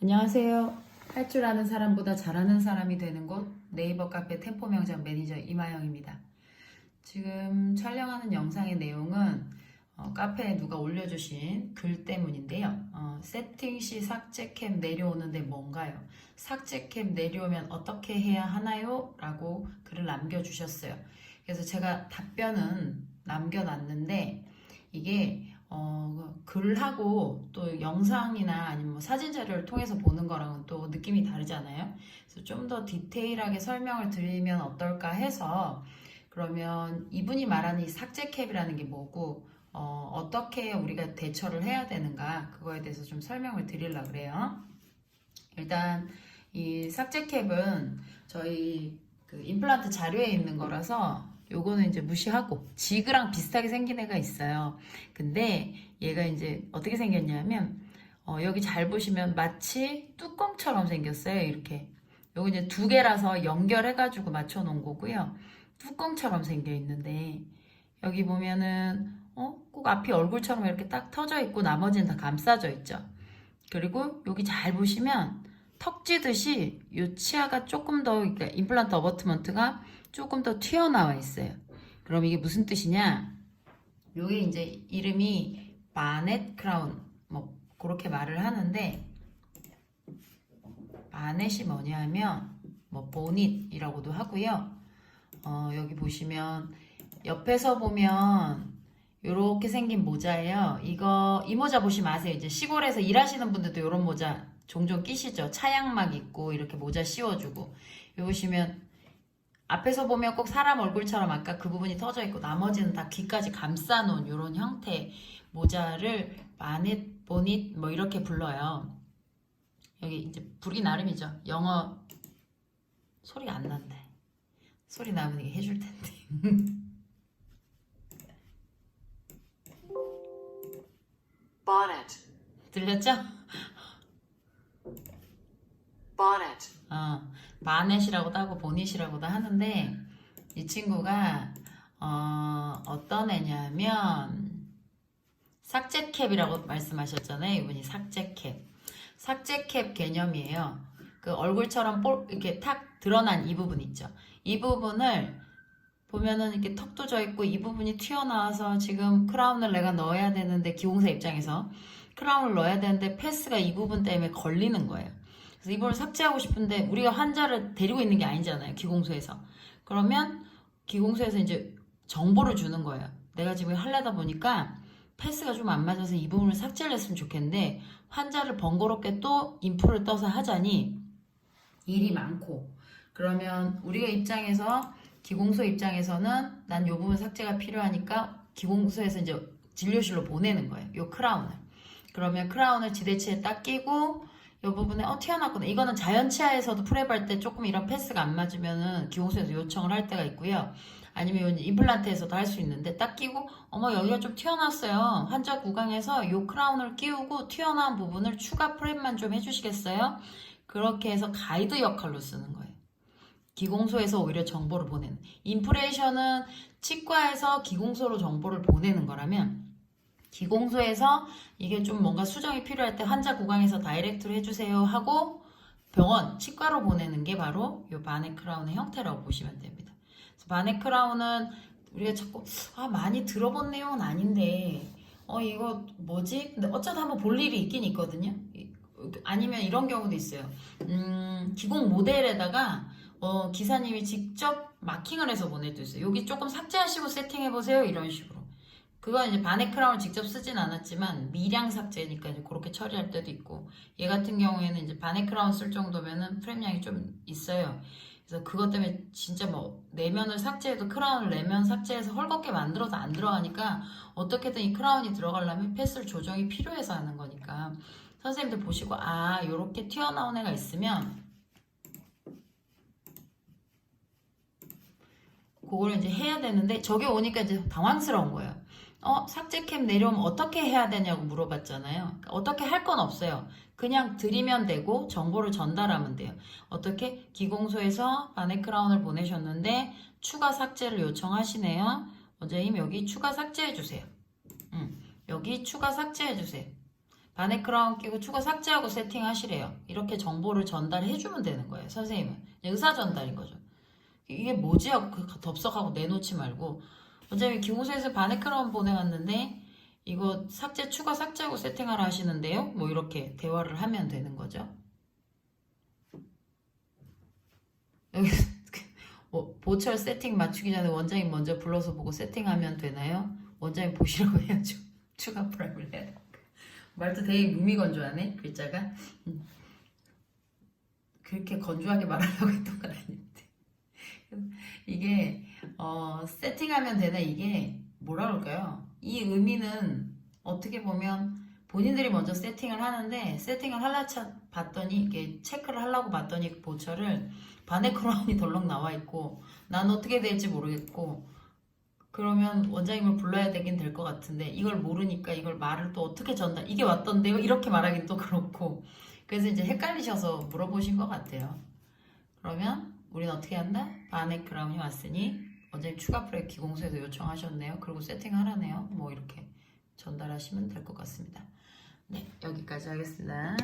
안녕하세요. 할 줄 아는 사람보다 잘하는 사람이 되는 곳 네이버 카페 템포 명장 매니저 이마영입니다. 지금 촬영하는 영상의 내용은 카페에 누가 올려주신 글 때문인데요. 세팅 시 삭제 캡 내려오는데 뭔가요? 삭제 캡 내려오면 어떻게 해야 하나요? 라고 글을 남겨주셨어요. 그래서 제가 답변은 남겨놨는데 이게 글하고 또 영상이나 아니면 뭐 사진 자료를 통해서 보는 거랑은 또 느낌이 다르잖아요. 그래서 좀 더 디테일하게 설명을 드리면 어떨까 해서 그러면 이분이 말하는 이 삭제 캡이라는 게 뭐고 어떻게 우리가 대처를 해야 되는가 그거에 대해서 좀 설명을 드리려고 그래요. 일단 이 삭제 캡은 저희 그 임플란트 자료에 있는 거라서 요거는 이제 무시하고 지그랑 비슷하게 생긴 애가 있어요. 근데 얘가 이제 어떻게 생겼냐면 여기 잘 보시면 마치 뚜껑처럼 생겼어요. 이렇게 요거 이제 두 개라서 연결해가지고 맞춰 놓은 거고요. 뚜껑처럼 생겨 있는데 여기 보면은 꼭 앞이 얼굴처럼 이렇게 딱 터져 있고 나머지는 다 감싸져 있죠. 그리고 여기 잘 보시면 턱 찌듯이 이 치아가 조금 더 그러니까 임플란트 어버트먼트가 조금 더 튀어나와 있어요. 그럼 이게 무슨 뜻이냐? 요게 이제 이름이 바넷 크라운 뭐 그렇게 말을 하는데 바넷이 뭐냐면 뭐 보닛이라고도 하고요. 여기 보시면 옆에서 보면 이렇게 생긴 모자예요. 이 모자 보시면 아세요. 이제 시골에서 일하시는 분들도 이런 모자 종종 끼시죠. 차양막 입고 이렇게 모자 씌워주고. 여기 보시면 앞에서 보면 꼭 사람 얼굴처럼 아까 그 부분이 터져 있고 나머지는 다 귀까지 감싸놓은 이런 형태의 모자를 바넷, 보닛 뭐 이렇게 불러요. 여기 이제 부르기 나름이죠. 영어 소리가 안 난대. 소리 나면 이게 해줄 텐데. bonnet, 들렸죠? bonnet, 바넷이라고도 하고 보닛이라고도 하는데 이 친구가 어떤 애냐면 삭제 캡이라고 말씀하셨잖아요. 이분이 삭제 캡. 삭제 캡 개념이에요. 그 얼굴처럼 이렇게 탁 드러난 이 부분 있죠. 이 부분을 보면은 이렇게 턱도 져 있고 이 부분이 튀어나와서 지금 크라운을 내가 넣어야 되는데 기공사 입장에서 크라운을 넣어야 되는데 패스가 이 부분 때문에 걸리는 거예요. 그래서 이 부분을 삭제하고 싶은데 우리가 환자를 데리고 있는 게 아니잖아요. 기공소에서. 그러면 기공소에서 이제 정보를 주는 거예요. 내가 지금 하려다 보니까 패스가 좀 안 맞아서 이 부분을 삭제를 했으면 좋겠는데 환자를 번거롭게 또 인프를 떠서 하자니 일이 많고 그러면 우리가 입장에서 기공소 입장에서는 난 이 부분 삭제가 필요하니까 기공소에서 이제 진료실로 보내는 거예요. 요 크라운을. 그러면 크라운을 지대치에 딱 끼고 이 부분에 튀어나왔구나. 이거는 자연 치아에서도 프랩 할 때 조금 이런 패스가 안 맞으면은 기공소에서 요청을 할 때가 있고요. 아니면 임플란트에서도 할 수 있는데 딱 끼고 어머 여기가 좀 튀어나왔어요. 환자 구강에서 이 크라운을 끼우고 튀어나온 부분을 추가 프랩만 좀 해주시겠어요? 그렇게 해서 가이드 역할로 쓰는 거예요. 기공소에서 오히려 정보를 보내는. 인프레이션은 치과에서 기공소로 정보를 보내는 거라면 기공소에서 이게 좀 뭔가 수정이 필요할 때 환자 구강에서 다이렉트로 해주세요 하고 병원, 치과로 보내는 게 바로 이 바넷 크라운의 형태라고 보시면 됩니다. 그래서 바넷 크라운은 우리가 자꾸 많이 들어본 내용은 아닌데 이거 뭐지? 근데 어쩌다 한번 볼 일이 있긴 있거든요. 아니면 이런 경우도 있어요. 기공 모델에다가 기사님이 직접 마킹을 해서 보낼 때도 있어요. 여기 조금 삭제하시고 세팅해보세요. 이런 식으로. 그건 이제 바넷 크라운을 직접 쓰진 않았지만 미량 삭제니까 이제 그렇게 처리할 때도 있고 얘 같은 경우에는 이제 바넷 크라운 쓸 정도면은 프레임량이 좀 있어요. 그래서 그것 때문에 진짜 뭐 내면을 삭제해도 크라운을 내면 삭제해서 헐겁게 만들어도 안 들어가니까 어떻게든 이 크라운이 들어가려면 패스 조정이 필요해서 하는 거니까 선생님들 보시고 요렇게 튀어나온 애가 있으면 그걸 이제 해야 되는데 저게 오니까 이제 당황스러운 거예요. 삭제캠 내려오면 어떻게 해야 되냐고 물어봤잖아요. 그러니까 어떻게 할 건 없어요. 그냥 드리면 되고 정보를 전달하면 돼요. 어떻게? 기공소에서 바넷 크라운을 보내셨는데 추가 삭제를 요청하시네요. 원장님 여기 추가 삭제해주세요. 여기 추가 삭제해주세요. 바네크라운 끼고 추가 삭제하고 세팅하시래요. 이렇게 정보를 전달해주면 되는 거예요. 선생님은 의사 전달인 거죠. 이게 뭐지 하고 덥석하고 내놓지 말고 원장님이 기공소에서 바네크라운 보내왔는데 이거 삭제 추가 삭제하고 세팅하라 하시는데요. 뭐 이렇게 대화를 하면 되는 거죠. 여기 보철 세팅 맞추기 전에 원장님 먼저 불러서 보고 세팅하면 되나요? 원장님 보시라고 해야죠. 추가 프라임을 해야 돼. 말도 되게 무미건조하네 글자가. 그렇게 건조하게 말하려고 했던 건 아닌데 이게 세팅하면 되나 이게 뭐라 그럴까요? 이 의미는 어떻게 보면 본인들이 먼저 세팅을 하는데 세팅을 봤더니 이게 체크를 하려고 봤더니 그 보철을 바네크라운이 덜렁 나와 있고 난 어떻게 될지 모르겠고 그러면 원장님을 불러야 되긴 될 것 같은데 이걸 모르니까 이걸 말을 또 어떻게 전달 이게 왔던데요? 이렇게 말하긴 또 그렇고 그래서 이제 헷갈리셔서 물어보신 것 같아요. 그러면 우리는 어떻게 한다? 바네크라운이 왔으니 원장님 추가 프로젝트 기공소에서 요청하셨네요. 그리고 세팅하라네요. 뭐 이렇게 전달하시면 될 것 같습니다. 네, 여기까지 하겠습니다.